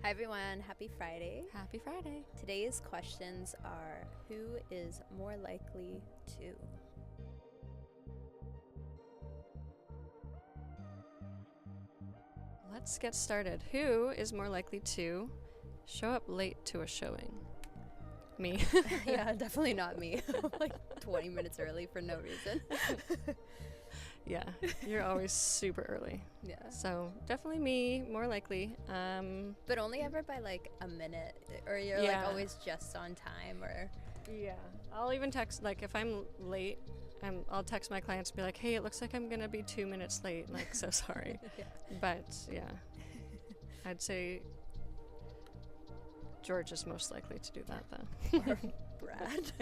Hi everyone, happy Friday. Happy Friday. Today's questions are, who is more likely to? Let's get started. Who is more likely to show up late to a showing? Me. Yeah, definitely not me. I'm like 20 minutes early for no reason. Yeah, you're always super early. Yeah. So definitely me, more likely. But only ever by like a minute, or you're like always just on time, or... Yeah. I'll even text, like if I'm late, I'll text my clients and be like, hey, it looks like I'm going to be 2 minutes late. Like, so sorry. Yeah. But yeah, I'd say George is most likely to do that though. Or Brad.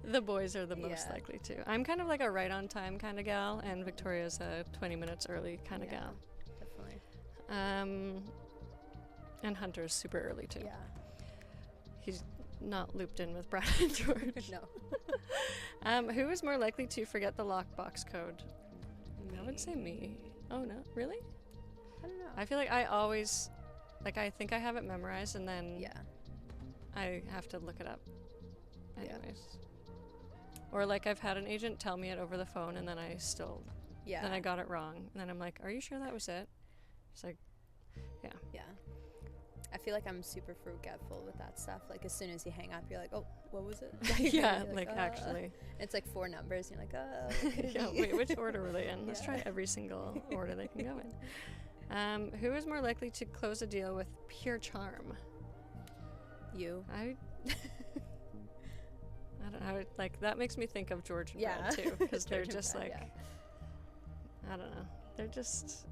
The boys are the most Yeah. likely to. I'm kind of like a right on time kind of gal, and Victoria's a 20 minutes early kind of gal. Definitely. And Hunter's super early too. Yeah. He's not looped in with Brad and George. No. Who is more likely to forget the lockbox code? I would say me. Oh no, really? I don't know. I feel like I always, like I think I have it memorized, and then Yeah. I have to look it up. Yeah. Anyways. Or like I've had an agent tell me it over the phone, and then I still, Yeah. then I got it wrong, and then I'm like, are you sure that was it? It's like, yeah. Yeah. I feel like I'm super forgetful with that stuff. Like, as soon as you hang up, you're like, oh, what was it? Yeah, You're like actually. It's like 4 numbers, and you're like, what could it Yeah, be? wait, which order were they in? Let's Yeah. try every single order they can go in. Who is more likely to close a deal with pure charm? You. I don't know. Like, that makes me think of George and Yeah. Brad too, because they're George and just Brad, like, yeah. I don't know. They're just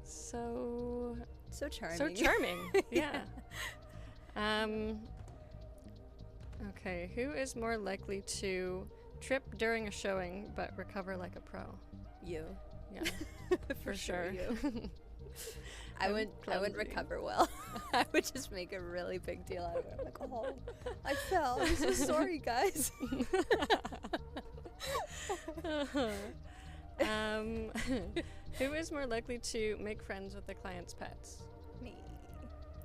so So charming. so charming. Yeah. Okay. Who is more likely to trip during a showing but recover like a pro? You. Yeah, For sure. sure. You. I wouldn't clumsy. recover well. I would just make a really big deal out of it. I'm like, oh, I fell. I'm so sorry, guys. Who is more likely to make friends with the client's pets? Me.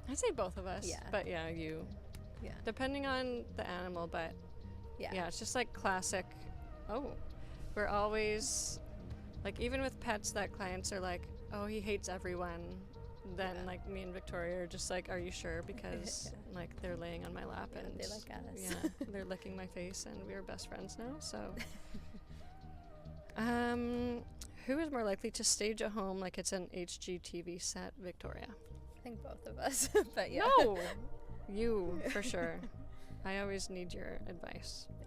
I'd say both of us. Yeah. But yeah, you. Yeah. Depending on the animal, but Yeah. it's just like classic. Oh, we're always, like, even with pets that clients are like, oh, he hates everyone. Then Yeah. like me and Victoria are just like, are you sure? Because like they're laying on my lap Yeah, and they like us. yeah, they're licking my face, and we're best friends now. So, who is more likely to stage a home like it's an HGTV set? Victoria. I think both of us. But yeah. No, you for sure. I always need your advice. Yeah.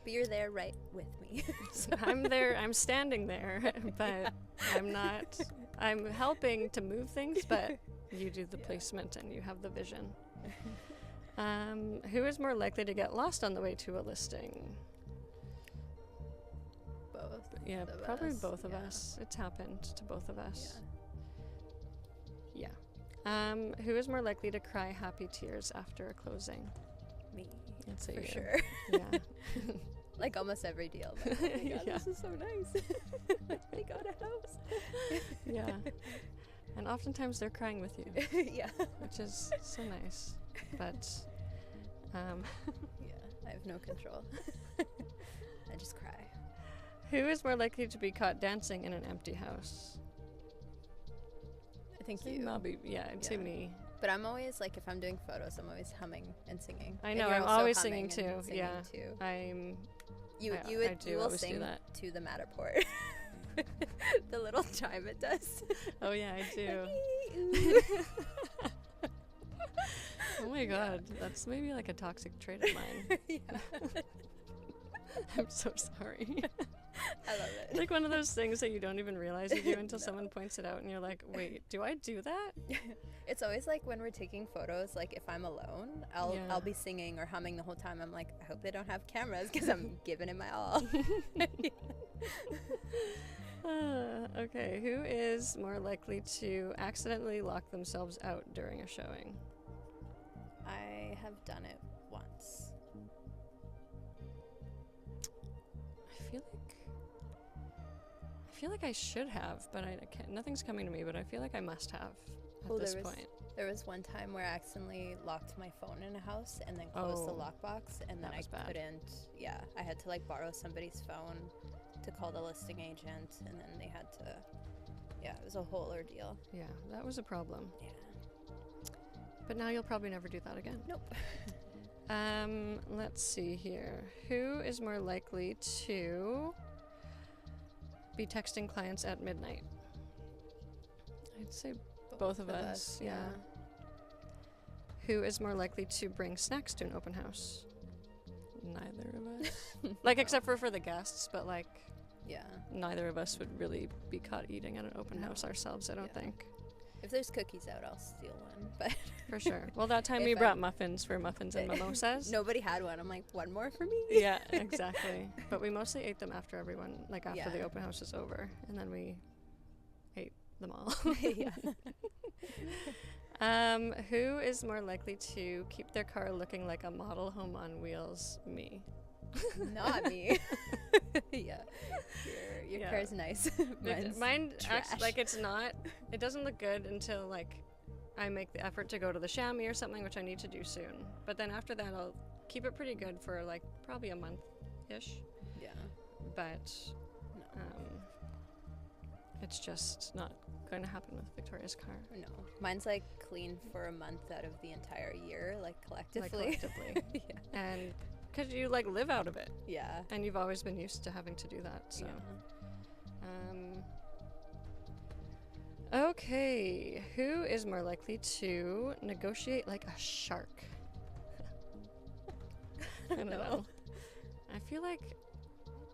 But you're there right with me. So. I'm there. I'm standing there, but I'm not. I'm helping to move things, but you do the placement and you have the vision. Who is more likely to get lost on the way to a listing? Both. Yeah, of probably us. both of Yeah. us. It's happened to both of us. Yeah. Yeah. Who is more likely to cry happy tears after a closing? Me. I'd say For you. sure. Yeah. Like almost every deal. I'm like, oh my God, Yeah. this is so nice. They got a house. Yeah. And oftentimes they're crying with you, Yeah. which is so nice. But Yeah. I have no control. I just cry. who is more likely to be caught dancing in an empty house? I think Say you. I'd say Yeah. me. But I'm always like, if I'm doing photos, I'm always humming and singing. I And know, you're I'm also always humming singing and too. Yeah. Too. I You will always do sing that. to the Matterport. The little chime it does. Oh yeah, I do. Like, Oh my god, that's maybe like a toxic trait of mine. Yeah. I'm so sorry. I love it. Like one of those things that you don't even realize you do until No. someone points it out, and you're like, wait, do I do that? It's always like when we're taking photos, like if I'm alone, Yeah. I'll be singing or humming the whole time. I'm like, I hope they don't have cameras because I'm giving it my all. Okay, who is more likely to accidentally lock themselves out during a showing? I have done it once. I feel like I should have, but I can't. Nothing's coming to me, but I feel like I must have. at Well, this point. There was one time where I accidentally locked my phone in a house and then closed the Oh, lockbox, and then that was bad. I had to like borrow somebody's phone to call the listing agent, and then they had to, it was a whole ordeal. Yeah, that was a problem. Yeah. But now you'll probably never do that again. Nope. Let's see here. Who is more likely to be texting clients at midnight? I'd say both of us. Yeah. Who is more likely to bring snacks to an open house? Neither of us. Like, except for the guests, but like, Yeah. neither of us would really be caught eating at an open No. house ourselves, I don't Yeah. think. If there's cookies out, I'll steal one. But For sure. Well, that time If we I- brought muffins for muffins and mimosas. nobody had one. I'm like, one more for me? Yeah, exactly. But we mostly ate them after everyone, like after Yeah. the open house was over, and then we ate them all. Yeah. Who is more likely to keep their car looking like a model home on wheels? Me. Not me. Yeah. Your Yeah. car's nice. Mine trash. like it's not. It doesn't look good until like I make the effort to go to the chamois or something, which I need to do soon. But then after that, I'll keep it pretty good for like probably a month-ish. Yeah. But No. it's just not going to happen with Victoria's car. No. Mine's like clean for a month out of the entire year, like collectively. Like collectively. Yeah. And because you like live out of it, Yeah. and you've always been used to having to do that. So, okay, who is more likely to negotiate like a shark? I don't know. I feel like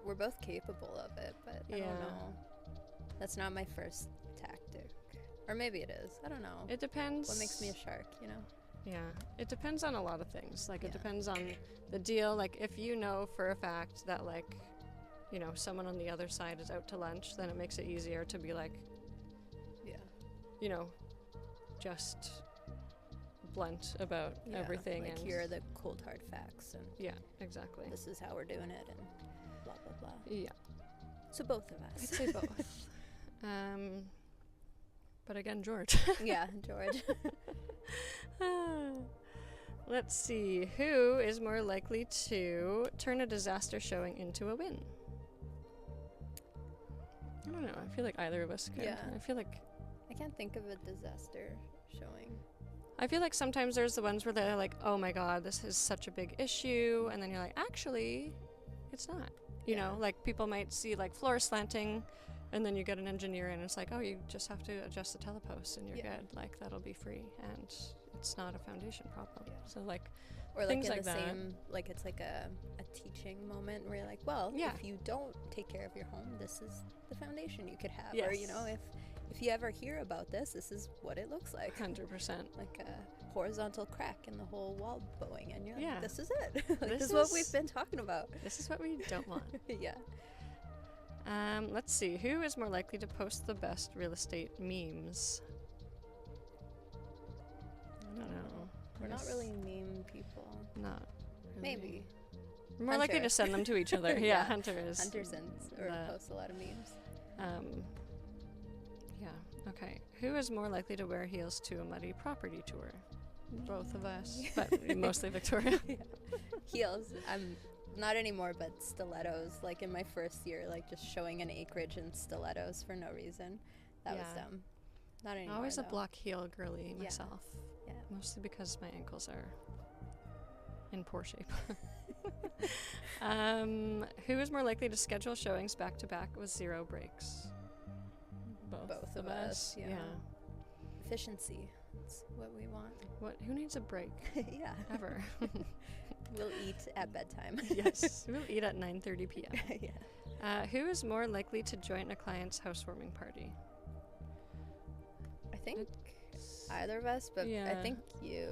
We're both capable of it, but I Yeah. don't know. That's not my first tactic. Or maybe it is. I don't know. it depends. What makes me a shark, you know? Yeah, it depends on a lot of things. Like, it Yeah. depends on the deal. Like, if you know for a fact that, like, you know, someone on the other side is out to lunch, then it makes it easier to be like, Yeah. you know, just blunt about Yeah, everything. Like, and here are the cold hard facts, and yeah, exactly. this is how we're doing it, and blah, blah, blah. Yeah, So both of I'd us. say both. But again, George. Yeah, George. Let's see. Who is more likely to turn a disaster showing into a win? I don't know. I feel like either of us could. Yeah. I feel like I can't think of a disaster showing. sometimes there's the ones where they're like, "Oh my God, this is such a big issue," and then you're like, "Actually, it's not." You Yeah. know, like people might see like floor slanting, and then you get an engineer in, and it's like, "Oh, you just have to adjust the telepost, and you're Yeah. good. Like that'll be free, and it's not a foundation problem." Yeah. So like, Or like Things in like the that. same, like it's like a teaching moment where you're like, well, Yeah. if you don't take care of your home, this is the foundation you could have. Or, you know, Yes. if you ever hear about this is what it looks like. 100%. Like a horizontal crack in the whole wall bowing, and you're like, Yeah. this is it. Like, This this is what is- we've been talking about. This is what we don't want. Yeah. Let's see. Who is more likely to post the best real estate memes? I don't know. We're not Yes. really meme people. Not really. Maybe. We're more likely Hunter. to send them to each other. Yeah, Yeah. Hunter is. Hunter sends or the- posts a lot of memes. Yeah. Okay. Who is more likely to wear heels to a muddy property tour? Both of us, but mostly Victoria. Yeah. Heels. I'm not anymore, but stilettos. Like in my first year, like just showing an acreage in stilettos for no reason. That was Yeah. dumb. Not anymore. Always a though. block heel girly Yeah. myself. Yeah. Mostly because my ankles are in poor shape. Who is more likely to schedule showings back to back with 0 breaks? Both of us, yeah. Yeah. Efficiency. That's what we want. What? Who needs a break Yeah. ever? We'll eat at bedtime. Yes. We'll eat at 9:30 p.m. Yeah. Who is more likely to join a client's housewarming party? I think either of us, but I Yeah. think you.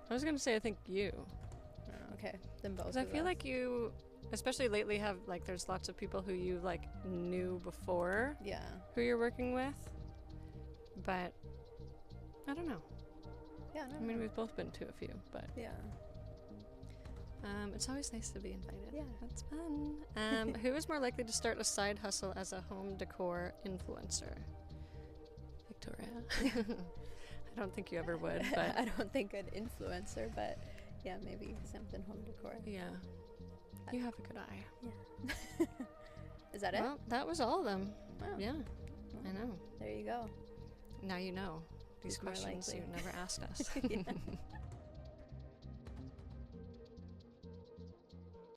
I was gonna say I think you, Oh, okay, then both. because I of feel us. like you, especially lately, have like there's lots of people who you like knew before Yeah. who you're working with, but I don't know. Yeah. No, I mean, no. we've both been to a few, but Yeah. it's always nice to be invited. Yeah. That's fun. Who is more likely to start a side hustle as a home decor influencer? Victoria. I don't think you ever would, but I don't think an influencer, but yeah, maybe something home decor. yeah. You have a good eye. Yeah. Is that it? Well, that was all of them. Wow. Yeah, Well, I know. there you go. Now you know these Who's more questions likely? you never asked us. Yeah.